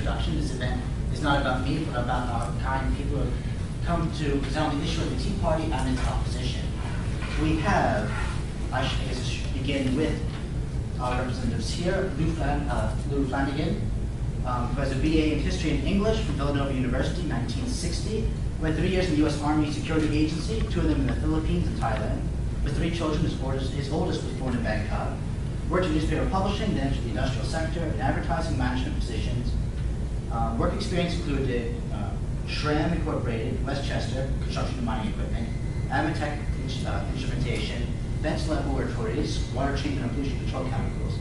introduction. This event is not about me, but about our kind people who come to present on the issue of the Tea Party and its opposition. We have, I should begin with our representatives here, Lou Flanagan, who has a BA in History and English from Villanova University, 1960. Went 3 years in the U.S. Army Security Agency, 2 of them in the Philippines and Thailand. With 3 children, his oldest was born in Bangkok. Worked in newspaper publishing, then entered the industrial sector, in advertising management positions. Work experience included Shram Incorporated, Westchester, construction and mining equipment, Amatech instrumentation, Bent's Laboratories, water treatment and pollution control chemicals.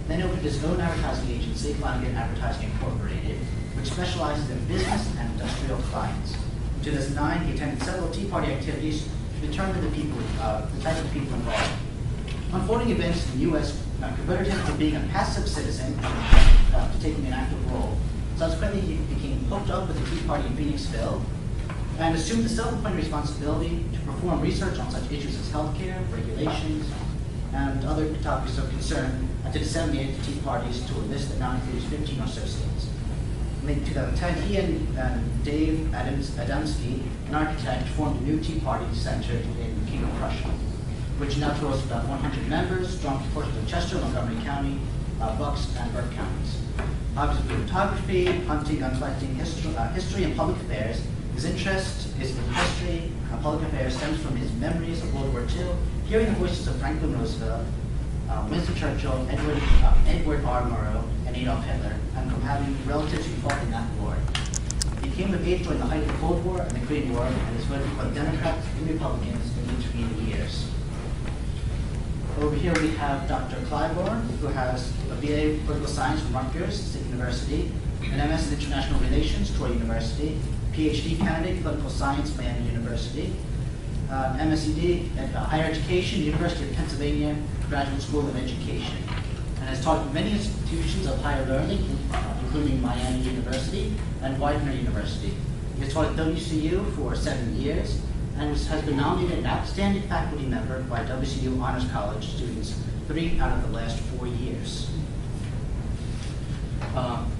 Then opened his own advertising agency, Flanagan Advertising Incorporated, which specializes in business and industrial clients. In 2009, he attended several Tea Party activities to determine the type of people involved. Unfolding events in the U.S. converted him from being a passive citizen to taking an active role. Subsequently, he became hooked up with the Tea Party in Phoenixville and assumed the self-appointed responsibility to perform research on such issues as healthcare, regulations, and other topics of concern, and to disseminate the Tea Parties to a list that now includes 15 or so states. In late 2010, he and Dave Adamski, an architect, formed a new Tea Party centered in King of Prussia, which now totals about 100 members, strong portions of Chester, Montgomery County, Bucks, and Burke counties. Hobbies include photography, hunting, gun collecting, history, and public affairs. His interest is in history and public affairs stems from his memories of World War II, hearing the voices of Franklin Roosevelt, Winston Churchill, Edward R. Murrow, and Adolf Hitler, and from having relatives who fought in that war. He came of age during the height of the Cold War and the Korean War, and has voted for Democrats and Republicans in the intervening years. Over here we have Dr. Clyburn, who has a BA in Political Science from Rutgers State University, an MS in International Relations, Troy University, PhD candidate in Political Science, Miami University, MSED in Higher Education, University of Pennsylvania Graduate School of Education, and has taught at many institutions of higher learning, including Miami University and Widener University. He has taught at WCU for 7 years, and has been nominated an outstanding faculty member by WCU Honors College students 3 out of the last 4 years.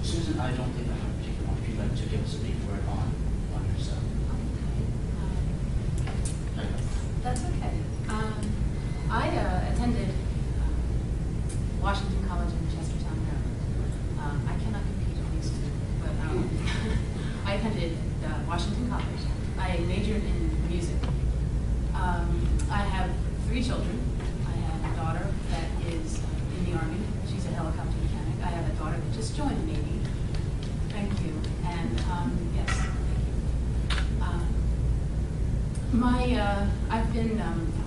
Susan, I don't think I have a particular one. If you'd like to give us a brief word on yourself. That's okay. I attended Washington College in Chestertown, Maryland. I cannot compete on these two, but I attended Washington College. I majored in music. I have 3 children. I have a daughter that is in the Army. She's a helicopter mechanic. I have a daughter that just joined the Navy. Thank you. And yes, thank you. I've been a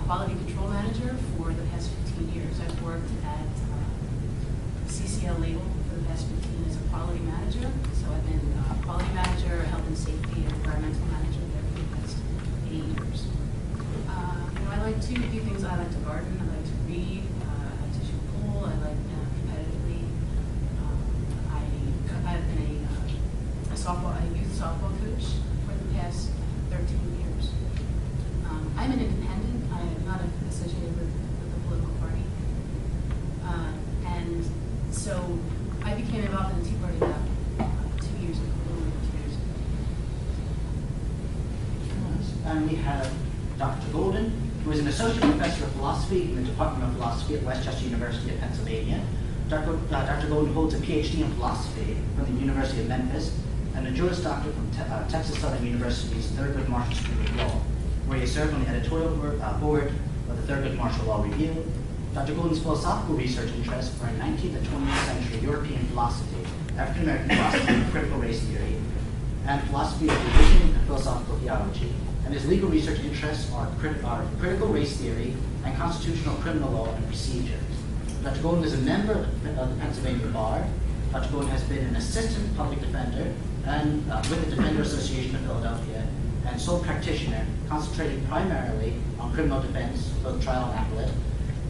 quality control manager for the past 15 years. I've worked at CCL Label for the past 15 as a quality manager. So I've been a quality manager, health and safety, and environmental manager there for the past 8 years. I like to do things. I like to garden. I like to read. I like to shoot pool. I like competitively. I've been a youth softball coach for the past 13 years. I'm an independent. I am not associated with the political party. And so I became involved in the Tea Party about 2 years ago, a little over 2 years ago. And we have Dr. Golden, who is an associate professor of philosophy in the Department of Philosophy at Westchester University of Pennsylvania. Dr. Golden holds a PhD in philosophy from the University of Memphis and a Juris Doctor from Texas Southern University's Thurgood Marshall School of Law, where he served on the editorial board of the Thurgood Marshall Law Review. Dr. Golden's philosophical research interests are in 19th and 20th century European philosophy, African American philosophy, critical race theory, and philosophy of religion and philosophical theology. And his legal research interests are critical race theory and constitutional criminal law and procedure. Dr. Golden is a member of the Pennsylvania Bar. Dr. Golden has been an assistant public defender and with the Defender Association of Philadelphia and sole practitioner, concentrating primarily on criminal defense, both trial and appellate,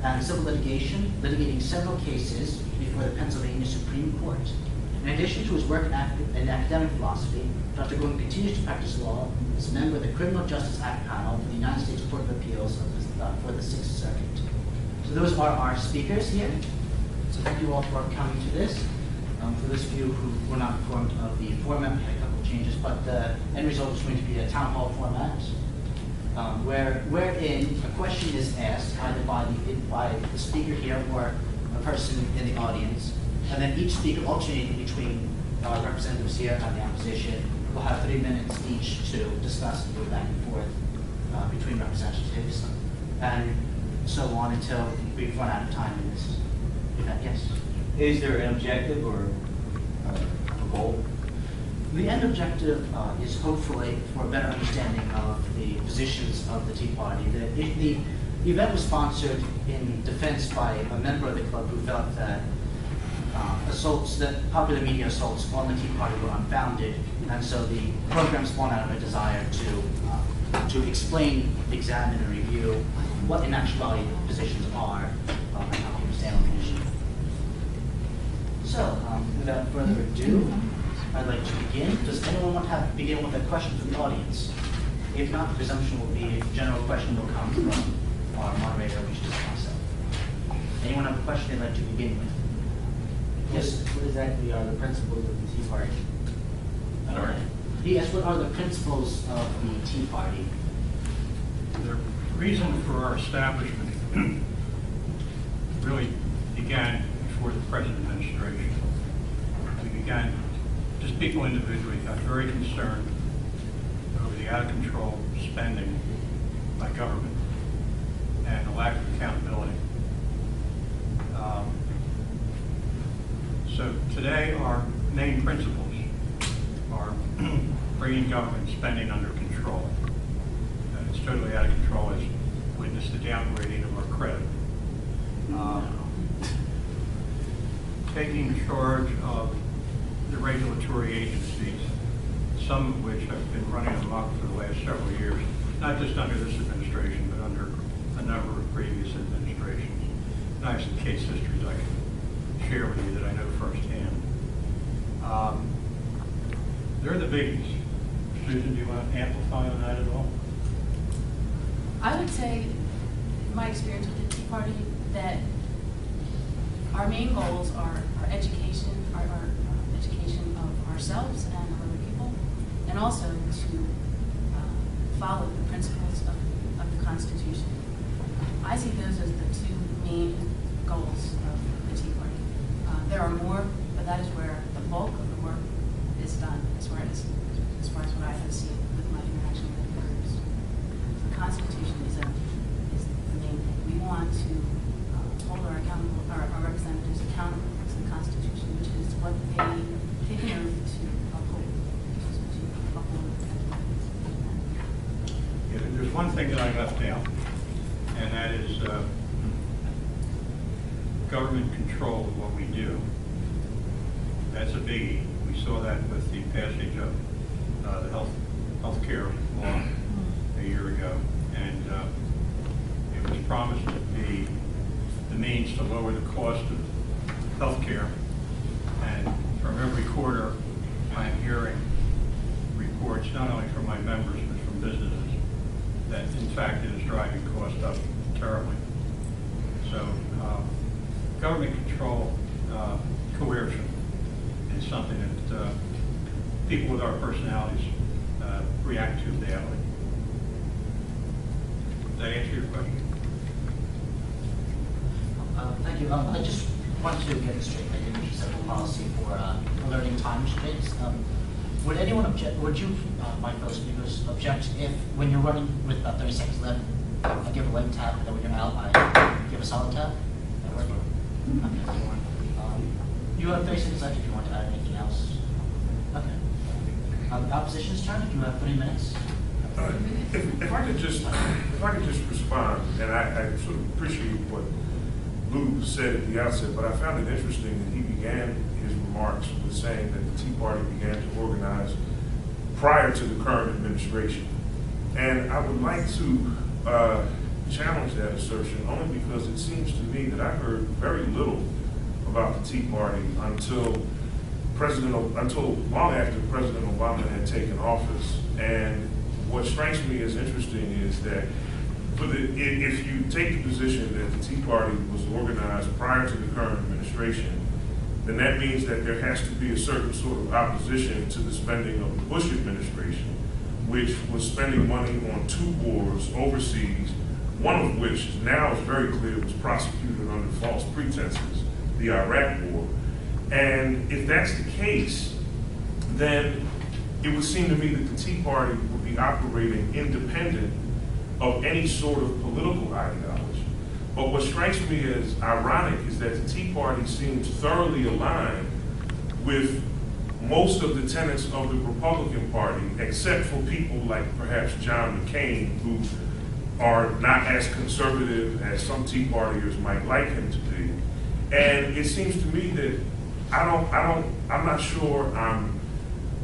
and civil litigation, litigating several cases before the Pennsylvania Supreme Court. In addition to his work in academic philosophy, Dr. Golden continues to practice law as a member of the Criminal Justice Act panel for the United States Court of Appeals for the Sixth Circuit. So those are our speakers here. So thank you all for coming to this. For those of you who were not informed of the format, we had a couple of changes, but the end result is going to be a town hall format, wherein a question is asked either by the speaker here or a person in the audience, and then each speaker alternating between representatives here and the opposition will have 3 minutes each to discuss and go back and forth between representatives, and so on until we've run out of time in this event. Yes? Is there an objective or a goal? The end objective is hopefully for a better understanding of the positions of the Tea Party. The event was sponsored in defense by a member of the club who felt that popular media assaults on the Tea Party were unfounded, and so the program spawned out of a desire to explain, examine, and review what in actuality the positions are and how people stand on the issue. So, without further ado, I'd like to begin. Does anyone want to begin with a question from the audience? If not, the presumption will be a general question will come from our moderator, which is myself. Anyone have a question they'd like to begin with? Yes. What exactly are the principles of the Tea Party? Sorry. Yes, what are the principles of the Tea Party? The reason for our establishment really began before the present administration. We began, just people individually got very concerned over the out-of-control spending by government and the lack of accountability. So today our main principles are bringing government spending under control. It's totally out of control, as witnessed the downgrading of our credit. Taking charge of the regulatory agencies, some of which have been running amok for the last several years, not just under this administration, but under a number of previous administrations. And I have some case histories I can share with you that I know firsthand. They're the biggies. Susan, do you want to amplify on that at all? I would say, in my experience with the Tea Party, that our main goals are our education of ourselves and of other people, and also to follow the principles of the Constitution. I see those as the two main goals of the Tea Party. There are more, but that is where the bulk of the work is done, as far as what I have seen with my interaction with the groups. The Constitution is the main thing. We want to hold our representatives accountable to the Constitution, which is what they take an oath to uphold. Yeah, there's one thing that I left out, and that is government control of what we do. That's a biggie. We saw that with the passage of the health care law a year ago, and it was promised to be the means to lower the cost of health care. And from every quarter, I'm hearing reports, not only from my members, but from businesses, that in fact it is driving costs up terribly. So government control, coercion is something that people with our personalities react to daily. Does that answer your question? Thank you. I just want to get straight. I didn't use a policy for alerting time restraints. Would anyone object? Would you, my fellow speakers, object if, when you're running with about 30 seconds left, I give a light tap, and then when you're out, I give a solid tap? That work? Okay. You have 30 seconds left if you want to add anything else. Okay. Opposition's turn. If you have 3 minutes. If I could just respond, and I sort of appreciate what Lou said at the outset, but I found it interesting that he began his remarks with saying that the Tea Party began to organize prior to the current administration. And I would like to challenge that assertion only because it seems to me that I heard very little about the Tea Party until long after President Obama had taken office. And what strikes me as interesting is that if you take the position that the Tea Party was organized prior to the current administration, then that means that there has to be a certain sort of opposition to the spending of the Bush administration, which was spending money on 2 wars overseas, one of which now is very clear was prosecuted under false pretenses, the Iraq War. And if that's the case, then it would seem to me that the Tea Party would be operating independent of any sort of political ideology. But what strikes me as ironic is that the Tea Party seems thoroughly aligned with most of the tenets of the Republican Party, except for people like perhaps John McCain, who are not as conservative as some Tea Partiers might like him to be. And it seems to me that I'm not sure I'm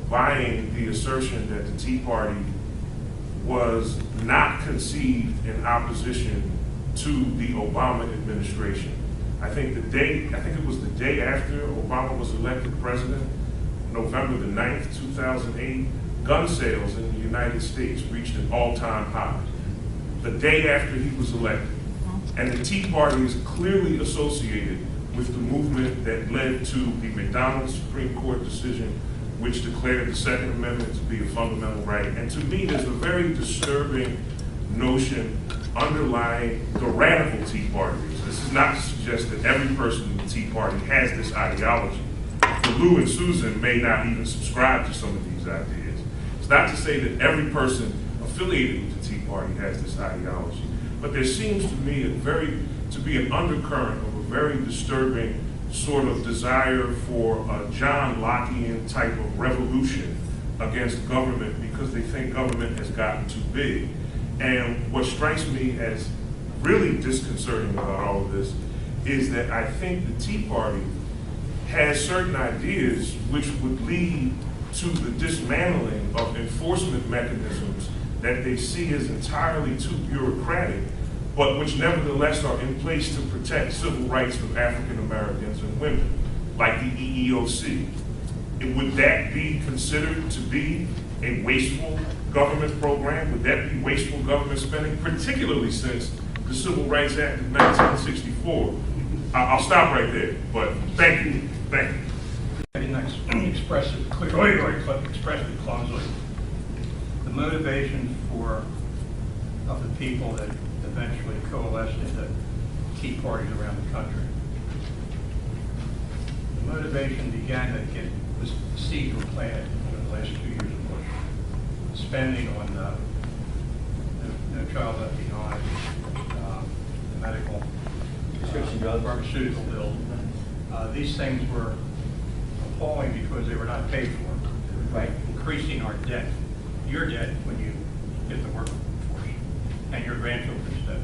buying the assertion that the Tea Party was not conceived in opposition to the Obama administration. I think it was the day after Obama was elected president, November the 9th, 2008, gun sales in the United States reached an all-time high. The day after he was elected. And the Tea Party is clearly associated with the movement that led to the McDonald Supreme Court decision, which declared the Second Amendment to be a fundamental right. And to me, there's a very disturbing notion underlying the radical Tea Partiers. This is not to suggest that every person in the Tea Party has this ideology. For Lou and Susan may not even subscribe to some of these ideas. It's not to say that every person affiliated with the Tea Party has this ideology. But there seems to me to be an undercurrent of a very disturbing sort of desire for a John Lockean type of revolution against government because they think government has gotten too big. And what strikes me as really disconcerting about all of this is that I think the Tea Party has certain ideas which would lead to the dismantling of enforcement mechanisms that they see as entirely too bureaucratic, but which nevertheless are in place to protect civil rights of African Americans and women, like the EEOC. Would that be considered to be a wasteful government program? Would that be wasteful government spending, particularly since the Civil Rights Act of 1964? I'll stop right there, but thank you. Thank you. I didn't express it clearly, but express it clumsily. The motivation of the people that eventually coalesced into Tea Parties around the country. The motivation began to the seeds were planted over the last 2 years of Bush. Spending on no Child Left Behind, the medical, Prescription drugs. pharmaceutical bill. These things were appalling because they were not paid for. Right. Increasing our debt, your debt when you get the workforce, and your grandchildren's debt.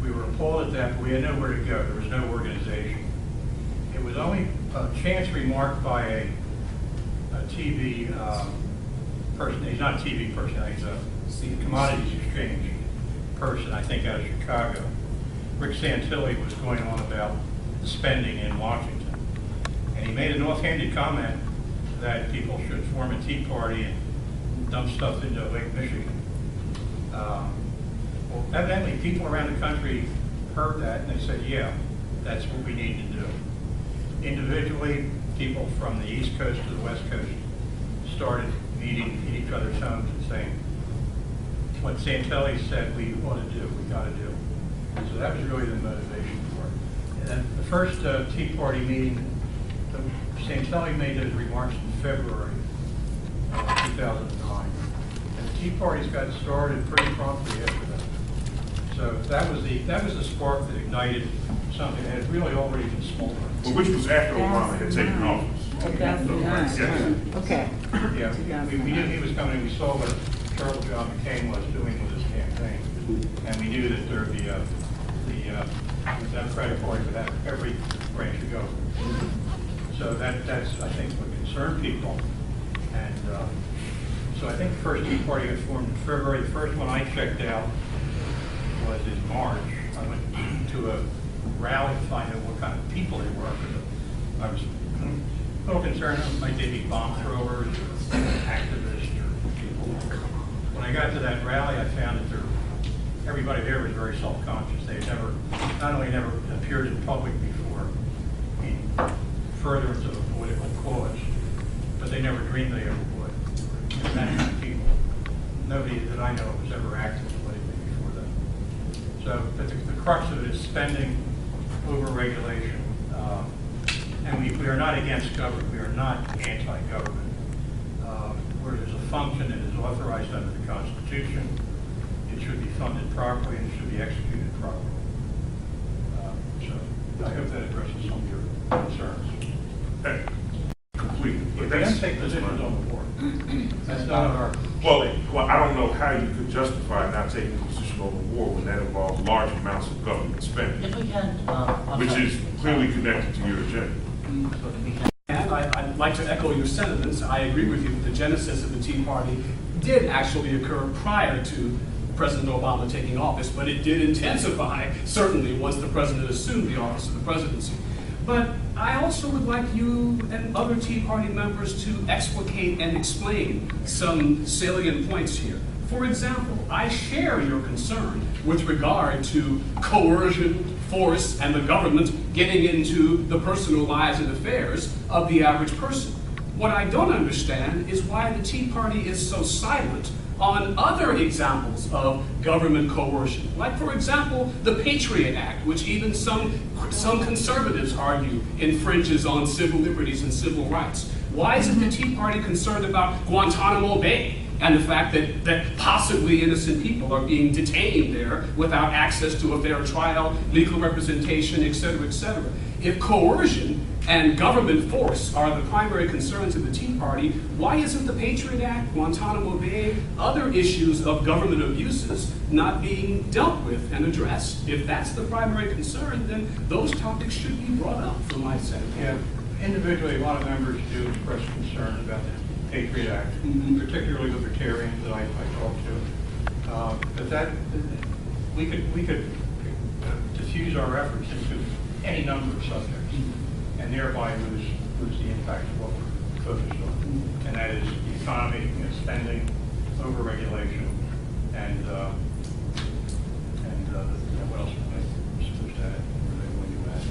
We were appalled at that, but we had nowhere to go. There was no organization. It was only a chance remark by a TV person. He's not a TV person. He's a commodities exchange person, I think, out of Chicago. Rick Santilli was going on about the spending in Washington. And he made an offhanded comment that people should form a Tea Party and dump stuff into Lake Michigan. Well, evidently, people around the country heard that and they said, yeah, that's what we need to do. Individually, people from the East Coast to the West Coast started meeting in each other's homes and saying, what Santelli said we ought to do, we got to do. So that was really the motivation for it. And the first Tea Party meeting, Santelli made those remarks in February of 2009. And the Tea Parties got started pretty promptly after that. So that was the spark that ignited something that had really already been smoldering. Well, which was after Obama had taken office. 2009. Yes. Okay. Yeah, we knew he was coming. We saw what Charles John McCain was doing with his campaign, and we knew that there would be the Democratic Party would have every branch of government. So that's I think what concerned people, and so I think the first Tea Party got formed in February. The first one I checked out was in March. I went to a rally to find out what kind of people they were. I was a little concerned that might they be bomb throwers or activists or people. When I got to that rally, I found that everybody there was very self-conscious. They had not only never appeared in public before, furtherance of a political cause, but they never dreamed they ever would. That kind of people. Nobody that I know was ever active politically before that. So, but the crux of it is spending, over-regulation, and we are not against government. We are not anti-government. Where there's a function that is authorized under the Constitution, it should be funded properly and it should be executed properly. So I hope that addresses some of your concerns. Completely. We don't take positions on the war. That's not our. Well, I don't know how you could justify not taking a position on the war when that involves large amounts of government spending, If we can, which is clearly connected to your agenda. And I'd like to echo your sentiments. I agree with you that the genesis of the Tea Party did actually occur prior to President Obama taking office, but it did intensify, certainly, once the president assumed the office of the presidency. But I also would like you and other Tea Party members to explicate and explain some salient points here. For example, I share your concern with regard to coercion, force, and the government getting into the personal lives and affairs of the average person. What I don't understand is why the Tea Party is so silent on other examples of government coercion. Like, for example, the Patriot Act, which even some conservatives argue infringes on civil liberties and civil rights. Why isn't the Tea Party concerned about Guantanamo Bay and the fact that possibly innocent people are being detained there without access to a fair trial, legal representation, et cetera, et cetera? If coercion and government force are the primary concerns of the Tea Party, why isn't the Patriot Act, Guantanamo Bay, other issues of government abuses not being dealt with and addressed? If that's the primary concern, then those topics should be brought up from my standpoint. Yeah, individually, a lot of members do express concern about the Patriot Act, particularly libertarians that I talk to. But that we could diffuse our efforts into any number of subjects, and thereby lose the impact of what we're focused on, and that is the economy, spending, over-regulation, and what else am I supposed to add? What do you add?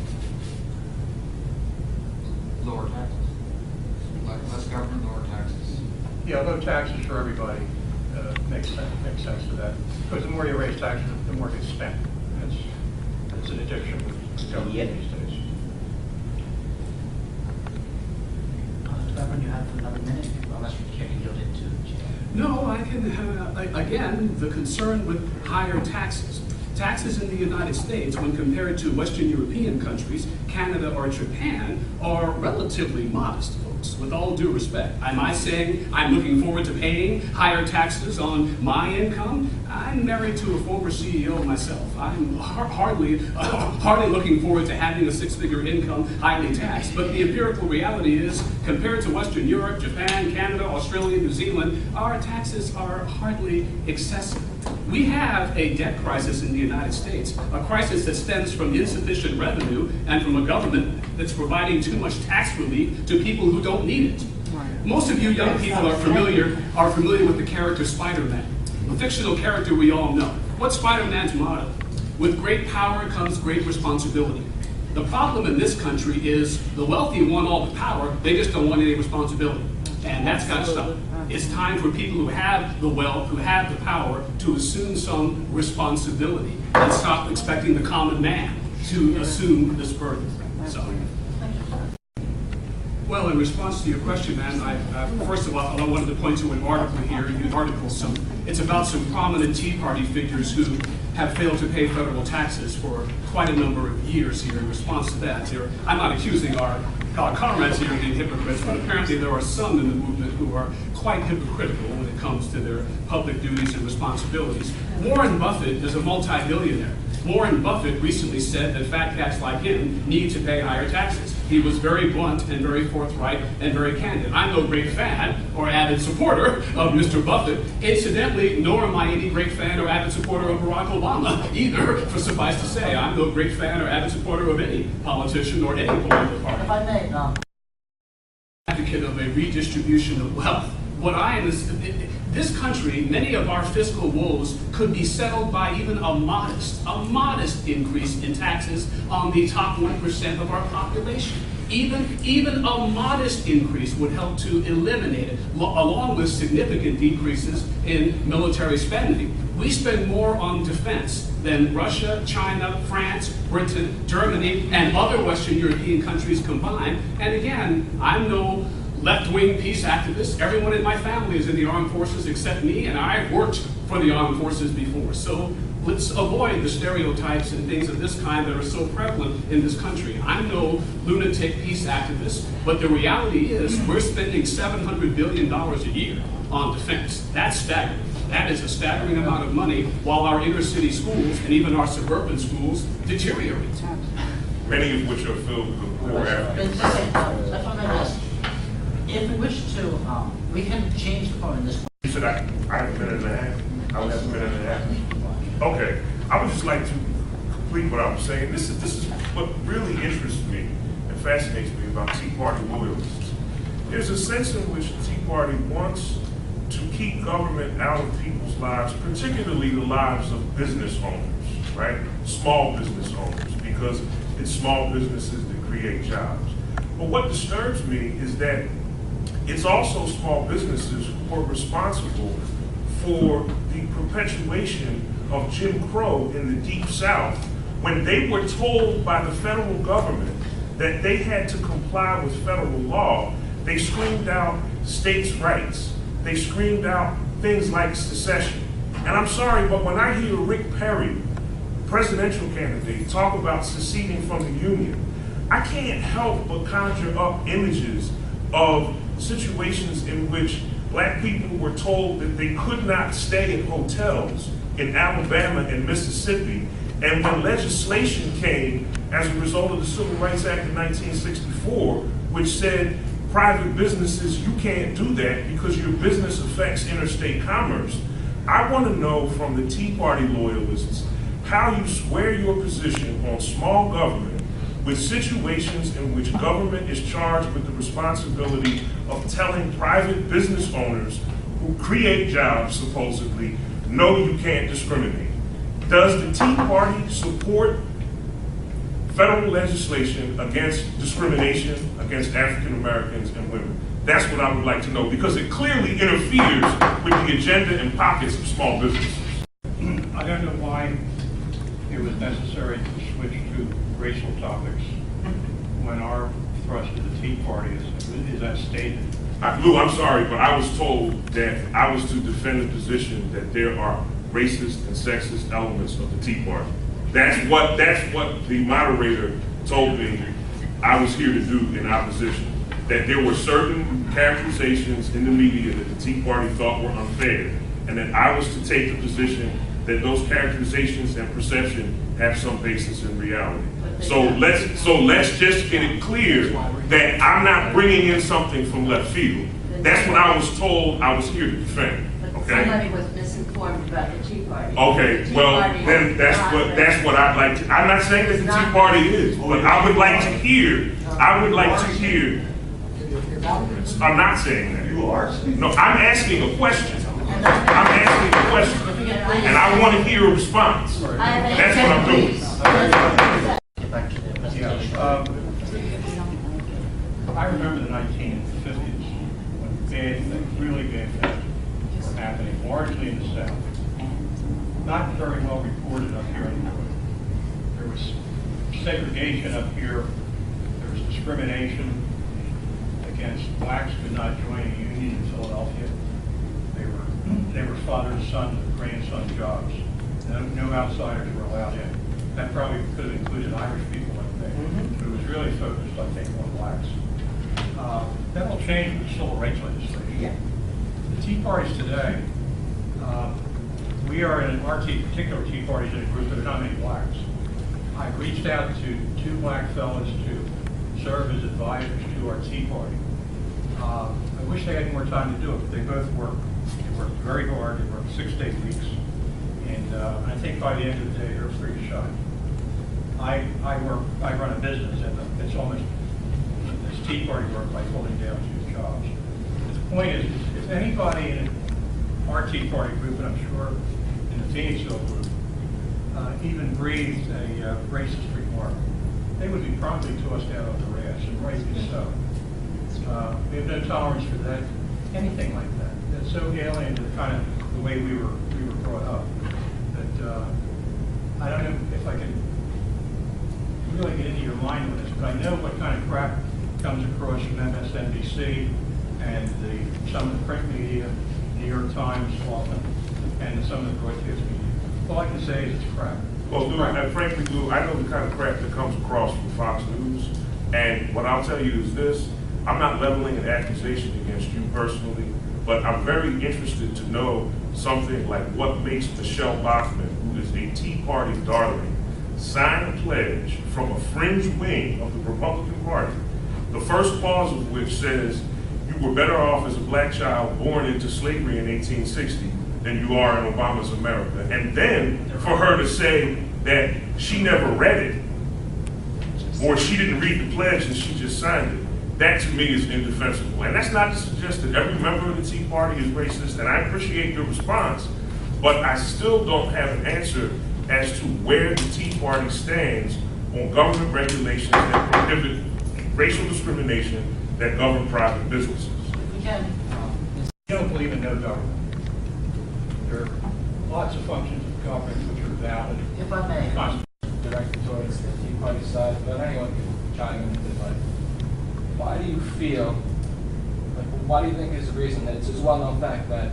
Lower taxes. Like less government, lower taxes. Yeah, low taxes for everybody makes sense to that. Because the more you raise taxes, the more gets spent. That's an addiction with government these days. Clyburn, you have another minute, unless you can yield it to Jay. No, I can, again, the concern with higher taxes. Taxes in the United States, when compared to Western European countries, Canada or Japan, are relatively modest, folks, with all due respect. Am I saying I'm looking forward to paying higher taxes on my income? I'm married to a former CEO myself. I'm hardly looking forward to having a six-figure income highly taxed. But the empirical reality is, compared to Western Europe, Japan, Canada, Australia, New Zealand, our taxes are hardly excessive. We have a debt crisis in the United States, a crisis that stems from insufficient revenue and from a government that's providing too much tax relief to people who don't need it. Most of you young people are familiar with the character Spider-Man, a fictional character we all know. What's Spider-Man's motto? With great power comes great responsibility. The problem in this country is the wealthy want all the power, they just don't want any responsibility. And that's got to stop. It's time for people who have the wealth, who have the power, to assume some responsibility and stop expecting the common man to assume this burden. So, well, in response to your question, man, first of all, I wanted to point to an article here, it's about some prominent Tea Party figures who have failed to pay federal taxes for quite a number of years here. In response to that, I'm not accusing our comrades here of being hypocrites, but apparently there are some in the movement who are quite hypocritical when it comes to their public duties and responsibilities. Warren Buffett is a multi-billionaire. Warren Buffett recently said that fat cats like him need to pay higher taxes. He was very blunt and very forthright and very candid. I'm no great fan or avid supporter of Mr. Buffett. Incidentally, nor am I any great fan or avid supporter of Barack Obama either, for suffice to say. I'm no great fan or avid supporter of any politician or any political party. If I may, Advocate of a redistribution of wealth. This country, many of our fiscal woes could be settled by even a modest increase in taxes on the top 1% of our population. Even a modest increase would help to eliminate it, along with significant decreases in military spending. We spend more on defense than Russia, China, France, Britain, Germany, and other Western European countries combined. And again, I'm no left-wing peace activist. Everyone in my family is in the armed forces except me, and I've worked for the armed forces before. So let's avoid the stereotypes and things of this kind that are so prevalent in this country. I'm no lunatic peace activist, but the reality is we're spending $700 billion a year on defense. That's staggering. That is a staggering amount of money, while our inner city schools and even our suburban schools deteriorate. Many of which are filled with poor Africans. If we wish to, we can change the form in this. You said I have a minute and a half? I would have a minute and a half? Okay, I would just like to complete what I was saying. This is what really interests me and fascinates me about Tea Party loyalists. There's a sense in which the Tea Party wants to keep government out of people's lives, particularly the lives of business owners, right? Small business owners, because it's small businesses that create jobs. But what disturbs me is that it's also small businesses who are responsible for the perpetuation of Jim Crow in the Deep South, when they were told by the federal government that they had to comply with federal law. They screamed out states' rights. They screamed out things like secession. And I'm sorry, but when I hear Rick Perry, presidential candidate, talk about seceding from the Union, I can't help but conjure up images of situations in which black people were told that they could not stay in hotels in Alabama and Mississippi, and when legislation came as a result of the Civil Rights Act of 1964, which said private businesses, you can't do that because your business affects interstate commerce. I want to know from the Tea Party loyalists how you square your position on small government with situations in which government is charged with the responsibility of telling private business owners who create jobs, supposedly, no, you can't discriminate. Does the Tea Party support federal legislation against discrimination against African Americans and women? That's what I would like to know, because it clearly interferes with the agenda and pockets of small businesses. I don't know why it was necessary to switch to racial topics when our thrust of the Tea Party is as stated. Lou, I'm sorry, but I was told that I was to defend the position that there are racist and sexist elements of the Tea Party. That's what the moderator told me I was here to do in opposition. That there were certain characterizations in the media that the Tea Party thought were unfair, and that I was to take the position that those characterizations and perception have some basis in reality. So let's just get it clear that I'm not bringing in something from left field. That's what I was told I was here to defend. Okay. Somebody was misinformed about the Tea Party. Okay, well then that's what I'd like to. I'm not saying that the Tea Party is, but I would like to hear. I'm not saying that. You are. No, I'm asking a question. And I want to hear a response. That's what I'm doing. Get back to the presentation. I remember the 1950s when bad things, really bad things, were happening, largely in the South. Not very well reported up here in the North. There was segregation up here. There was discrimination against blacks who could not join a union in Philadelphia. They were father's son, grandson jobs. No outsiders were allowed in. That probably could have included Irish people like me. But it was really focused, I think, on blacks. That will change with the civil rights legislation. Yeah. The Tea Parties today, we are in our particular Tea Parties in a group that are not many blacks. I've reached out to 2 black fellows to serve as advisors to our Tea Party. I wish they had more time to do it, but they both work. They work very hard. They work 6 to 8 weeks. And I think by the end of the day, they're free to shine. I run a business, and it's almost this Tea Party work like holding down 2 jobs. But the point is, if anybody in our Tea Party group, and I'm sure in the Phoenixville group, even breathed a racist remark, they would be promptly tossed out of the raft. Yes, and rightly so. We have no tolerance for that, anything like that. That's so alien to kind of the way we were brought up that I don't know if I can really get into your mind on this, but I know what kind of crap comes across from MSNBC and some of the print media, New York Times often, and some of the broadcast media. All I can say is it's crap. Well, Lou, and frankly, Lou, I know the kind of crap that comes across from Fox News, and what I'll tell you is this: I'm not leveling an accusation against you personally, but I'm very interested to know something like what makes Michelle Bachmann, who is a Tea Party darling, sign a pledge from a fringe wing of the Republican Party, the first clause of which says you were better off as a black child born into slavery in 1860 than you are in Obama's America. And then for her to say that she never read it, or she didn't read the pledge and she just signed it, that to me is indefensible. And that's not to suggest that every member of the Tea Party is racist, and I appreciate your response, but I still don't have an answer as to where the Tea Party stands on government regulations that prohibit racial discrimination that govern private businesses. We can. I don't believe in no government. There are lots of functions of government which are valid. If I may. Directed towards the Tea Party side, but anyone can chime in with it. Like, why do you feel, like, why do you think is the reason that it's a well-known fact that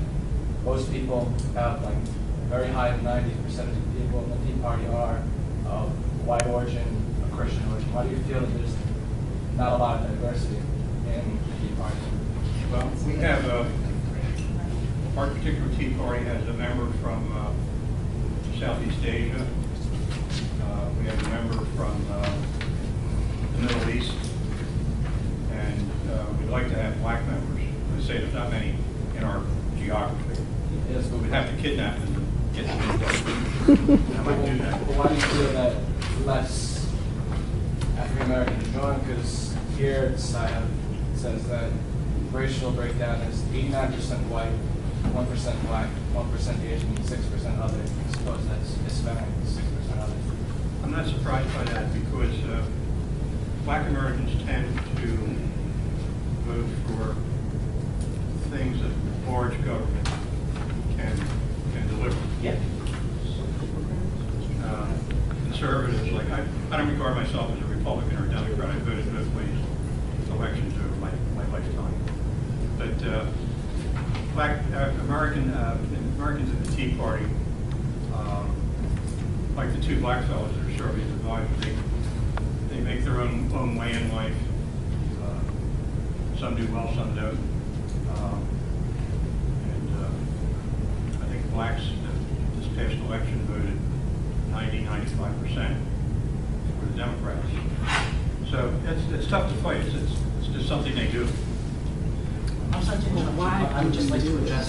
most people, about like very high 90% of the people in the Tea Party are of white origin, of Christian origin? Why do you feel that there's not a lot of diversity in the Tea Party? Well, we have our particular Tea Party has a member from Southeast Asia. We have a member from the Middle East, and we'd like to have black members. I say there's not many in our geography. Yes, But we'd have to kidnap them and get them in. I might do that. But why do you feel that less African Americans join? Because here it says that racial breakdown is 89% white, 1% black, 1% Asian, 6% other. I suppose that's Hispanic, 6% other. I'm not surprised by that because black Americans tend to vote for things that large government can deliver. Yep. Conservatives, like I don't regard myself as a Republican or a Democrat. I voted both ways elections over my lifetime. But black Americans in the Tea Party, like the two black fellows that are serving as advisors, they make their own way in life. Some do well, some don't. I think blacks this past election voted 90–95% for the Democrats. So it's tough to fight. It's just something they do. I'm sorry to interrupt you, but I would just like to address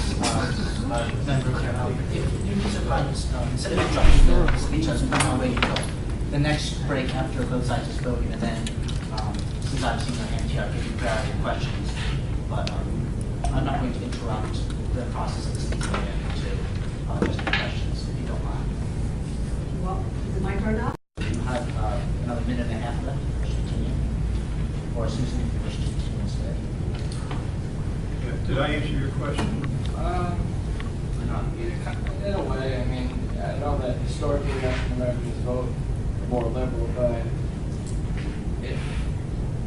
member here. If you survive, instead of interrupting the speech, let's put on waiting until the next break after both sides have spoken, and then since I've seen your hand here, I'll give you priority questions. But I'm not going to interrupt the process of the speech to just the questions, if you don't mind. Well, is it my turn now? You have another minute and a half left. Wish to continue, or Susan, if you wish to continue instead. Did I answer your question? In a way, I mean, I know that historically African Americans vote more liberal, but if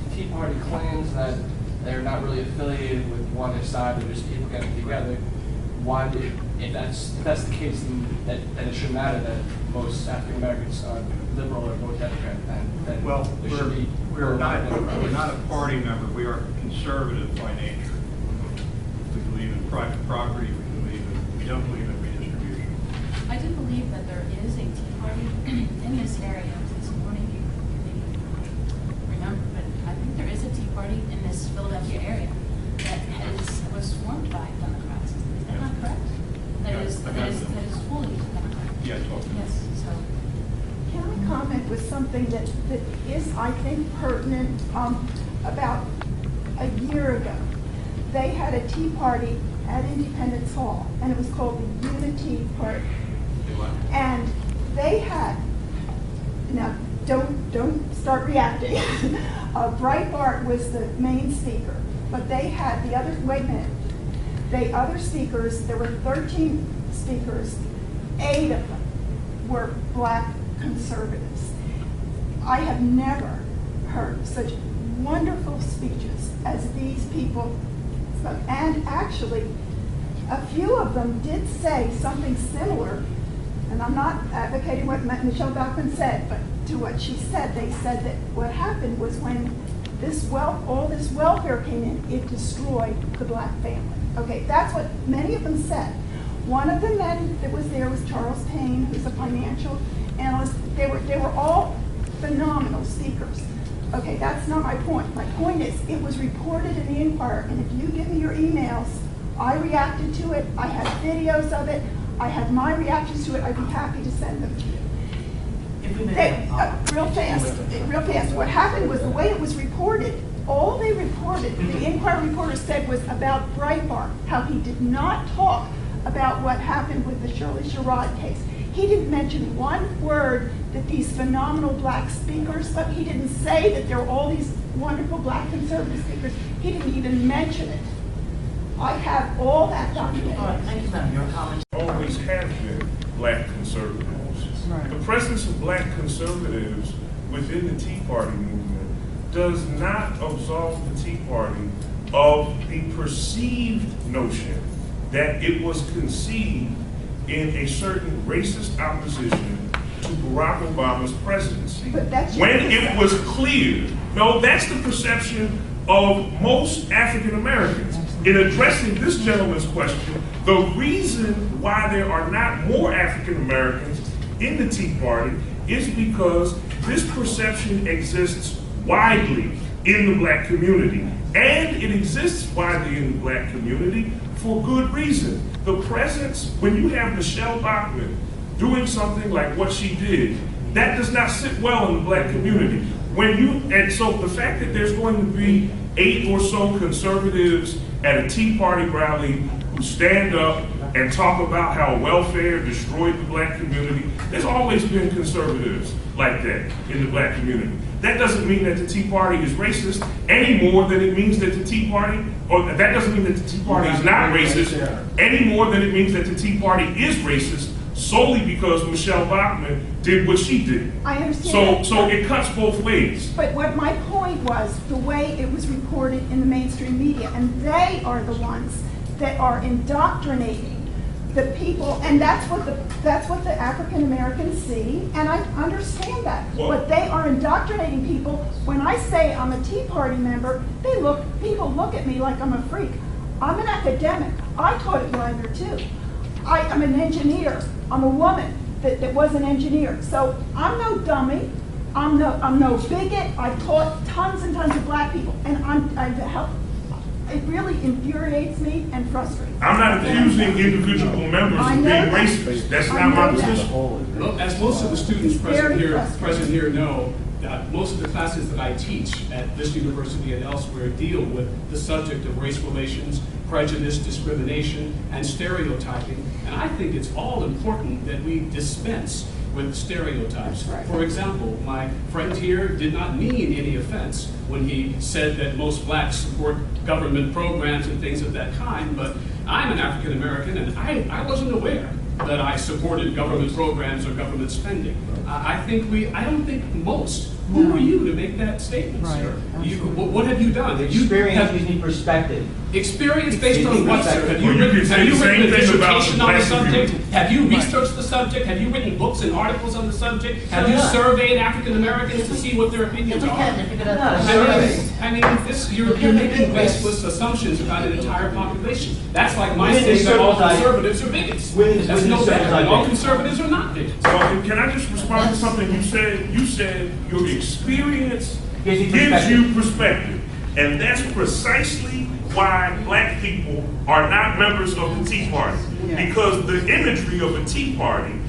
the Tea Party claims that they're not really affiliated with one side, they're just people getting together, why do, if that's the case, then it shouldn't matter that most African Americans are liberal or vote Democrat, then Well, there should be we're not a party member. We are conservative by nature. We believe in private property. We don't believe in redistribution. I do believe that there is a Tea Party in this area. This morning you remember, but I think there is a Tea Party in this Philadelphia area that was formed by Democrats. Is that not correct? That is fully Democrat. Yeah, totally. Yes, so. Can I comment with something that is, I think, pertinent? About a year ago, they had a tea party at Independence Hall, and it was called the Unity Party. And they had, now don't start reacting. Breitbart was the main speaker, but they had the other, wait a minute, the other speakers, there were 13 speakers, 8 of them were black conservatives. I have never heard such wonderful speeches as these people spoke. And actually, a few of them did say something similar, and I'm not advocating what Michelle Bachmann said, but to what she said, they said that what happened was when all this welfare came in, it destroyed the black family. Okay, that's what many of them said. One of the men that was there was Charles Payne, who's a financial analyst. They were all phenomenal speakers. Okay, that's not my point. My point is, it was reported in the Inquirer, and if you give me your emails, I reacted to it. I have videos of it. I have my reactions to it. I'd be happy to send them to you. If we may, Real fast. What happened was the way it was reported, all they reported, the Inquirer reporter said, was about Breitbart, how he did not talk about what happened with the Shirley Sherrod case. He didn't mention one word that these phenomenal black speakers, but he didn't say that there were all these wonderful black conservative speakers. He didn't even mention it. I have all that documented. all right, thank you, ma'am. Your comments? Always have been black conservatives. Right. The presence of black conservatives within the Tea Party movement does not absolve the Tea Party of the perceived notion that it was conceived in a certain racist opposition to Barack Obama's presidency. But that's when it was clear, no, that's the perception of most African Americans. In addressing this gentleman's question, the reason why there are not more African Americans in the Tea Party is because this perception exists widely in the black community. And it exists widely in the black community for good reason. The presence, when you have Michelle Bachmann doing something like what she did, that does not sit well in the black community. And so the fact that there's going to be 8 or so conservatives at a Tea Party rally who stand up and talk about how welfare destroyed the black community, there's always been conservatives like that in the black community. That doesn't mean that the Tea Party is racist any more than it means that the Tea Party, or that doesn't mean that the Tea Party is not racist any more than it means that the Tea Party is racist solely because Michelle Bachmann did what she did. I understand. So it cuts both ways. But what my point was, the way it was reported in the mainstream media, and they are the ones that are indoctrinating the people, and that's what the African Americans see, and I understand that. Well, but they are indoctrinating people. When I say I'm a Tea Party member, people look at me like I'm a freak. I'm an academic. I taught at Widener too. I'm an engineer. I'm a woman that was an engineer. So I'm no dummy. I'm no bigot. I've taught tons and tons of black people, and I've helped. It really infuriates me and frustrates me. I'm not accusing individual members of being racist. That's not my position. Well, as most of the students present here know, most of the classes that I teach at this university and elsewhere deal with the subject of race relations, prejudice, discrimination, and stereotyping. And I think it's all important that we dispense with stereotypes. Right. For example, my friend here did not mean any offense when he said that most blacks support government programs and things of that kind, but I'm an African American and I wasn't aware that I supported government programs or government spending. I don't think most. Who are you to make that statement, sir? What have you done? Experience, you need perspective. Experience based on what, sir? Have you written a dissertation on the subject? Have you researched the subject? Have you written books and articles on the subject? Have you surveyed African Americans to see what their opinions are? You're making baseless assumptions about an entire population. That's like my saying that all conservatives are bigots. That's no better. All conservatives are not bigots. Well, can I just respond to something you said? You said your experience gives you perspective. And that's precisely why black people are not members of the Tea Party. Because the imagery of a Tea Party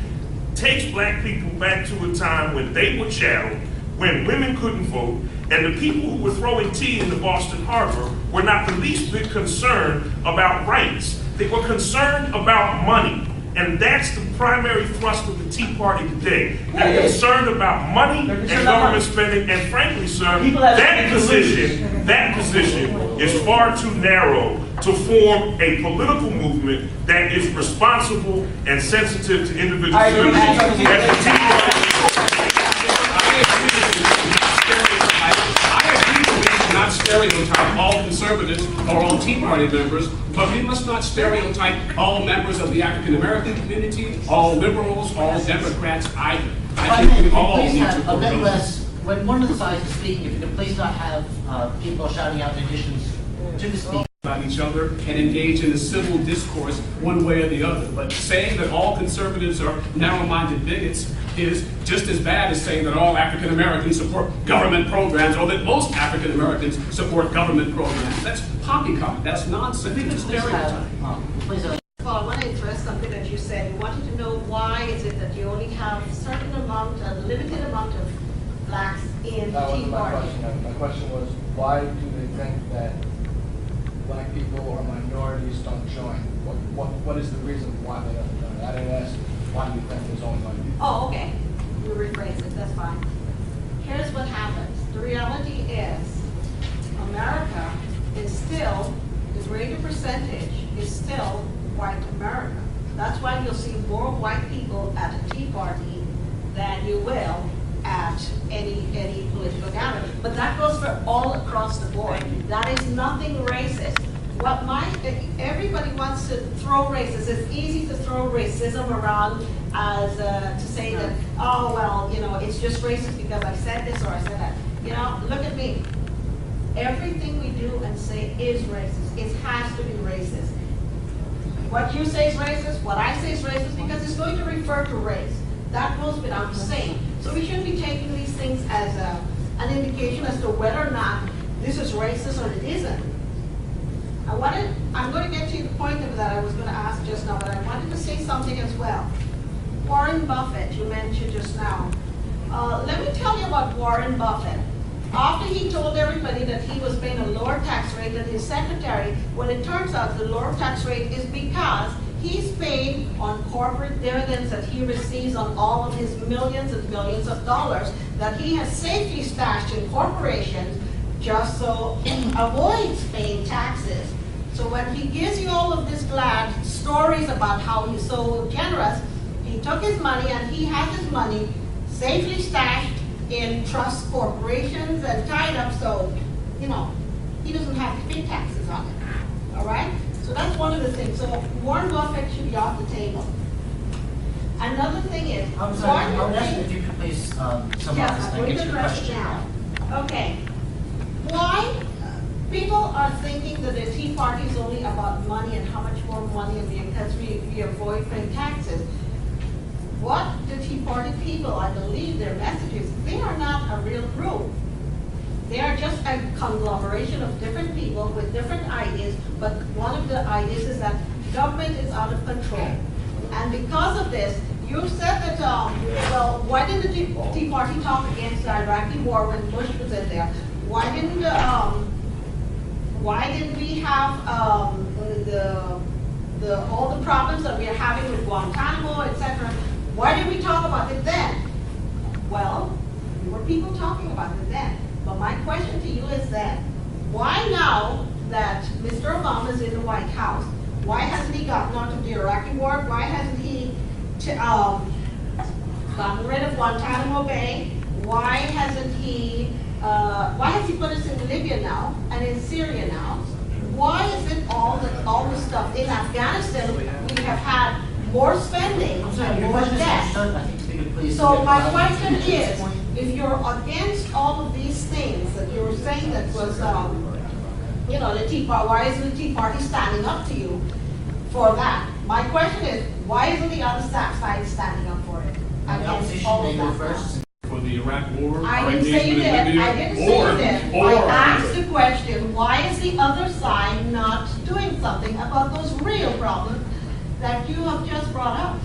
takes black people back to a time when they were chattel, when women couldn't vote, and the people who were throwing tea in the Boston Harbor were not the least bit concerned about rights. They were concerned about money. And that's the primary thrust of the Tea Party today. They're concerned about money and government spending, and frankly, sir, that position is far too narrow to form a political movement that is responsible and sensitive to individual citizens. Not stereotype all conservatives or all Tea Party members, but we must not stereotype all members of the African American community, all liberals, all Democrats either. I think we all please need have to a bit grow. less, when one of the sides is speaking, if you could please not have people shouting out additions to the speaker. About each other and engage in a civil discourse one way or the other. But saying that all conservatives are narrow-minded bigots is just as bad as saying that all African Americans support government programs or that most African Americans support government programs. That's poppycock. That's nonsense. It's stereotype. Well, I want to address something that you said. You wanted to know why is it that you only have a certain amount, a limited amount of blacks in the That Tea wasn't my Party? question. My question was, why do they think that black people or minorities don't join? What is the reason why they don't join? I didn't ask, why do you think there's only white people? Oh, okay. You rephrase it, that's fine. Here's what happens. The reality is, America is still, the greater percentage is still white America. That's why you'll see more white people at a Tea Party than you will at any political gathering. But that goes for all across the board. That is nothing racist. What everybody wants to throw racist. It's easy to throw racism around as to say that, oh, well, you know, it's just racist because I said this or I said that. You know, look at me. Everything we do and say is racist. It has to be racist. What you say is racist, what I say is racist, because it's going to refer to race. That goes without saying. So we shouldn't be taking these things as an indication as to whether or not this is racist or it isn't. I'm going to get to the point of that I was going to ask just now, but I wanted to say something as well. Warren Buffett, you mentioned just now. Let me tell you about Warren Buffett. After he told everybody that he was paying a lower tax rate than his secretary, when it turns out the lower tax rate is because he's paid on corporate dividends that he receives on all of his millions and millions of dollars that he has safely stashed in corporations just so he avoids paying taxes. So when he gives you all of these glad stories about how he's so generous, he took his money and he has his money safely stashed in trust corporations and tied up so, you know, he doesn't have to pay taxes on it. All right? So that's one of the things. So Warren Buffett should be off the table. Another thing is, I'm sorry, I would ask if you could please summarize and get your question out. Okay. Why people are thinking that the Tea Party is only about money and how much more money and because we avoid paying taxes. What the Tea Party people, I believe their message is, they are not a real group. They are just a conglomeration of different people with different ideas, but one of the ideas is that government is out of control. And because of this, you said that, well, why didn't the Tea Party talk against the Iraqi war when Bush was in there? Why didn't we have all the problems that we are having with Guantanamo, etc.? Why did we talk about it then? Well, there were people talking about it then. But my question to you is that, why now that Mr. Obama is in the White House, why hasn't he gotten out of the Iraqi war? Why hasn't he gotten rid of Guantanamo Bay? Why has he put us in Libya now and in Syria now? Why is it all this stuff? In Afghanistan, we have had more spending and more debt. So my question is, if you're against all of these things that you're saying that was, you know, the Tea Party, why isn't the Tea Party standing up to you for that? My question is, why isn't the other side standing up for it? Against all of that? For the Iraq war? I didn't say you did. I didn't say you did. I asked the question, why is the other side not doing something about those real problems that you have just brought up?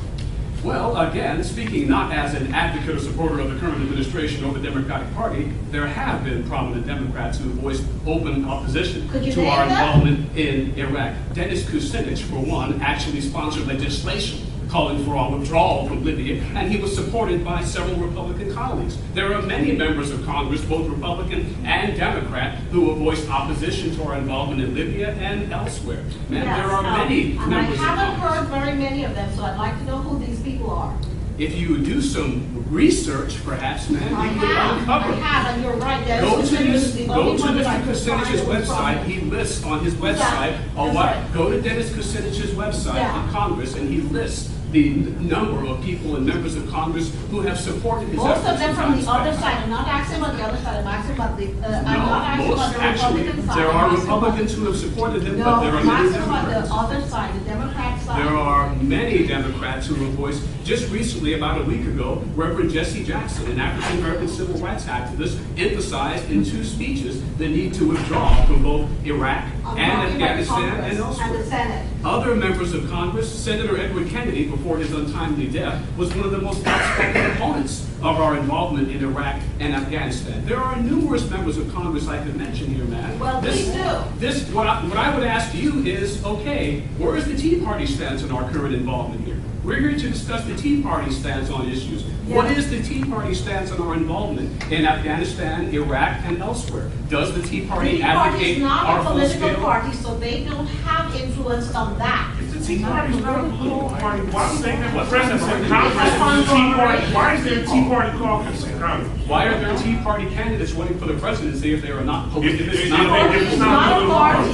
Well, again, speaking not as an advocate or supporter of the current administration or the Democratic Party, there have been prominent Democrats who voiced open opposition to our involvement in Iraq. Dennis Kucinich, for one, actually sponsored legislation calling for our withdrawal from Libya, and he was supported by several Republican colleagues. There are many members of Congress, both Republican and Democrat, who have voiced opposition to our involvement in Libya and elsewhere. Ma'am, Yes, there are many and I members of haven't heard Congress. very many of them, so I'd like to know who these people are. If you do some research, perhaps, ma'am, you could uncover. I have, and you're right. That Go is to the this, only go to one that I Mr. could find Kucinich's was from- website. He lists on his Who's that? website, That's right. go to Dennis Kucinich's website Yeah. on Congress, and he lists the number of people and members of Congress who have supported his efforts. Most of them in from times the other past. side. I'm not asking about the other side. I'm asking about the, I'm not No, asking most, about the actually, Republican side. there I'm are asking about- Republicans who have supported him, No, but there are I'm many asking about the Democrats. other side, the Democrat side. There are many Democrats who have voiced, just recently, about a week ago, Reverend Jesse Jackson, an African-American civil rights activist, emphasized in 2 speeches the need to withdraw from both Iraq I'm and talking about Afghanistan Congress and elsewhere. And the Senate. Other members of Congress, Senator Edward Kennedy, before his untimely death, was one of the most outspoken opponents of our involvement in Iraq and Afghanistan. There are numerous members of Congress I could mention here, man. Well, please do. What I would ask you is, okay, where is the Tea Party stance on our current involvement here? We're here to discuss the Tea Party stance on issues. Yeah. What is the Tea Party stance on our involvement in Afghanistan, Iraq, and elsewhere? Does the Tea Party The Tea Party advocate is not our a political full-scale? party, so they don't have influence on that. If the Tea Party is not a political party, why is there What? presence in Congress? That's The Tea Party, fine. why is there a Tea Party caucus in Congress? Why are there Tea Party candidates running for the presidency if they are not? If it's it's not not- It's not a party.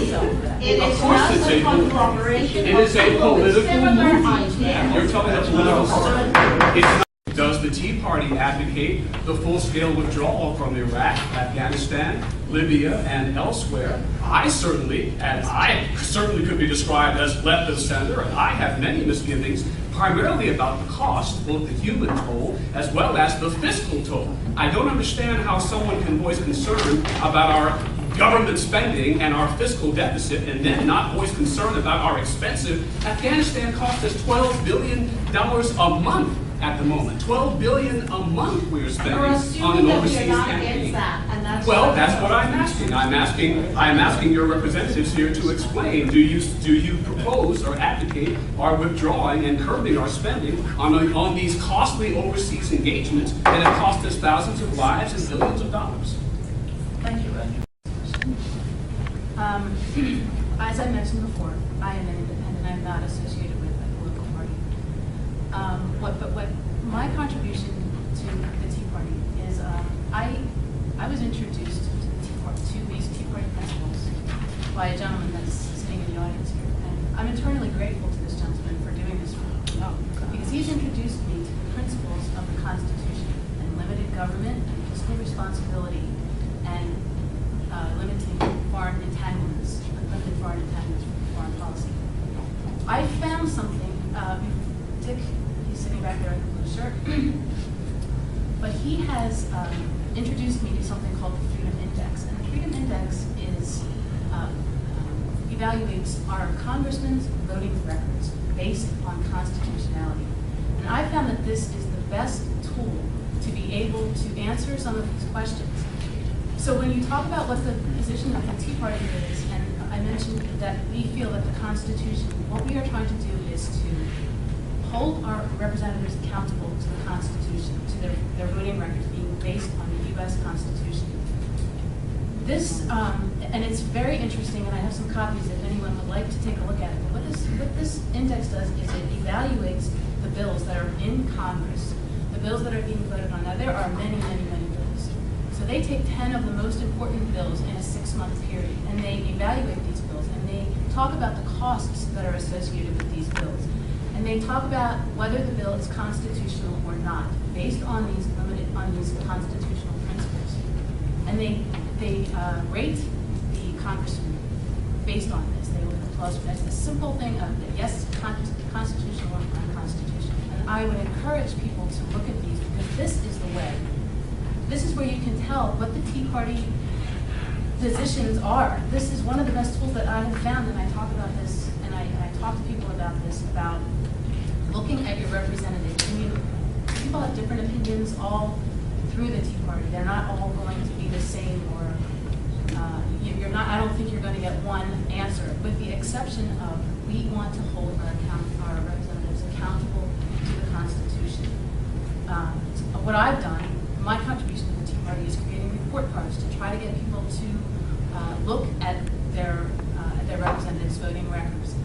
It Of is course just it's a a political- conglomeration It of is a people with political similar movement, ma'am. You're ideas. telling a political party. It's not- Does the Tea Party advocate the full-scale withdrawal from Iraq, Afghanistan, Libya, and elsewhere? I certainly could be described as left of center, and I have many misgivings, primarily about the cost, both the human toll as well as the fiscal toll. I don't understand how someone can voice concern about our government spending and our fiscal deficit and then not voice concern about our expensive. Afghanistan costs us $12 billion a month at the moment. $12 billion a month we are spending You're on assuming an that we overseas are not campaign. against that, and that's. Well, that's what I'm asking. I'm asking your representatives here to explain. Do you propose or advocate our withdrawing and curbing our spending on these costly overseas engagements that have cost us thousands of lives and billions of dollars? Thank you, Roger. As I mentioned before, I am an independent. I'm not associated with a political party. What my contribution to the Tea Party is, I was introduced to the Tea Party, to these Tea Party principles by a gentleman that's sitting in the audience here, and I'm eternally grateful to this gentleman for doing this for me, because he's introduced me to the principles of the Constitution and limited government and fiscal responsibility and limiting foreign entanglements, limited foreign entanglements for foreign policy. I found something, Dick, he's sitting back there in the blue shirt, but he has introduced me to something called the Freedom Index. And the Freedom Index is, evaluates our congressmen's voting records based on constitutionality. And I found that this is the best tool to be able to answer some of these questions. So when you talk about what the position of the Tea Party is, and I mentioned that we feel that the Constitution, what we are trying to do is to hold our representatives accountable to the Constitution, to their voting records being based on the U.S. Constitution. This, and it's very interesting, and I have some copies if anyone would like to take a look at it. But what this index does is it evaluates the bills that are in Congress, the bills that are being voted on. Now, there are many, many, many bills. So they take 10 of the most important bills in a 6-month period, and they evaluate these bills, and they talk about the costs that are associated with these bills. And they talk about whether the bill is constitutional or not, based on these constitutional principles. And they rate the congressman based on this. They look at the clause as the simple thing of yes, constitutional or unconstitutional. And I would encourage people to look at these, because this is the way. This is where you can tell what the Tea Party positions are. This is one of the best tools that I have found, and I talk about this, and I talk to people about this, about looking at your representatives. I mean, people have different opinions all through the Tea Party. They're not all going to be the same, or you're not. I don't think you're going to get one answer, with the exception of we want to hold our representatives accountable to the Constitution. What I've done, my contribution to the Tea Party is creating report cards to try to get people to look at their representatives' voting records.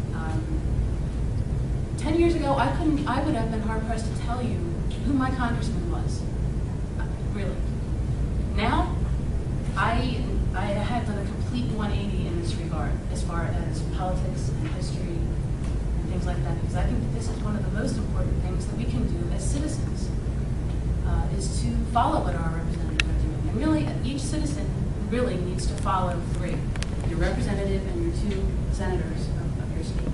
10 years ago, I would have been hard pressed to tell you who my congressman was, really. Now, I have done a complete 180 in this regard, as far as politics and history and things like that, because I think that this is one of the most important things that we can do as citizens, is to follow what our representatives are doing. And really, each citizen really needs to follow three: your representative and your two senators of your state.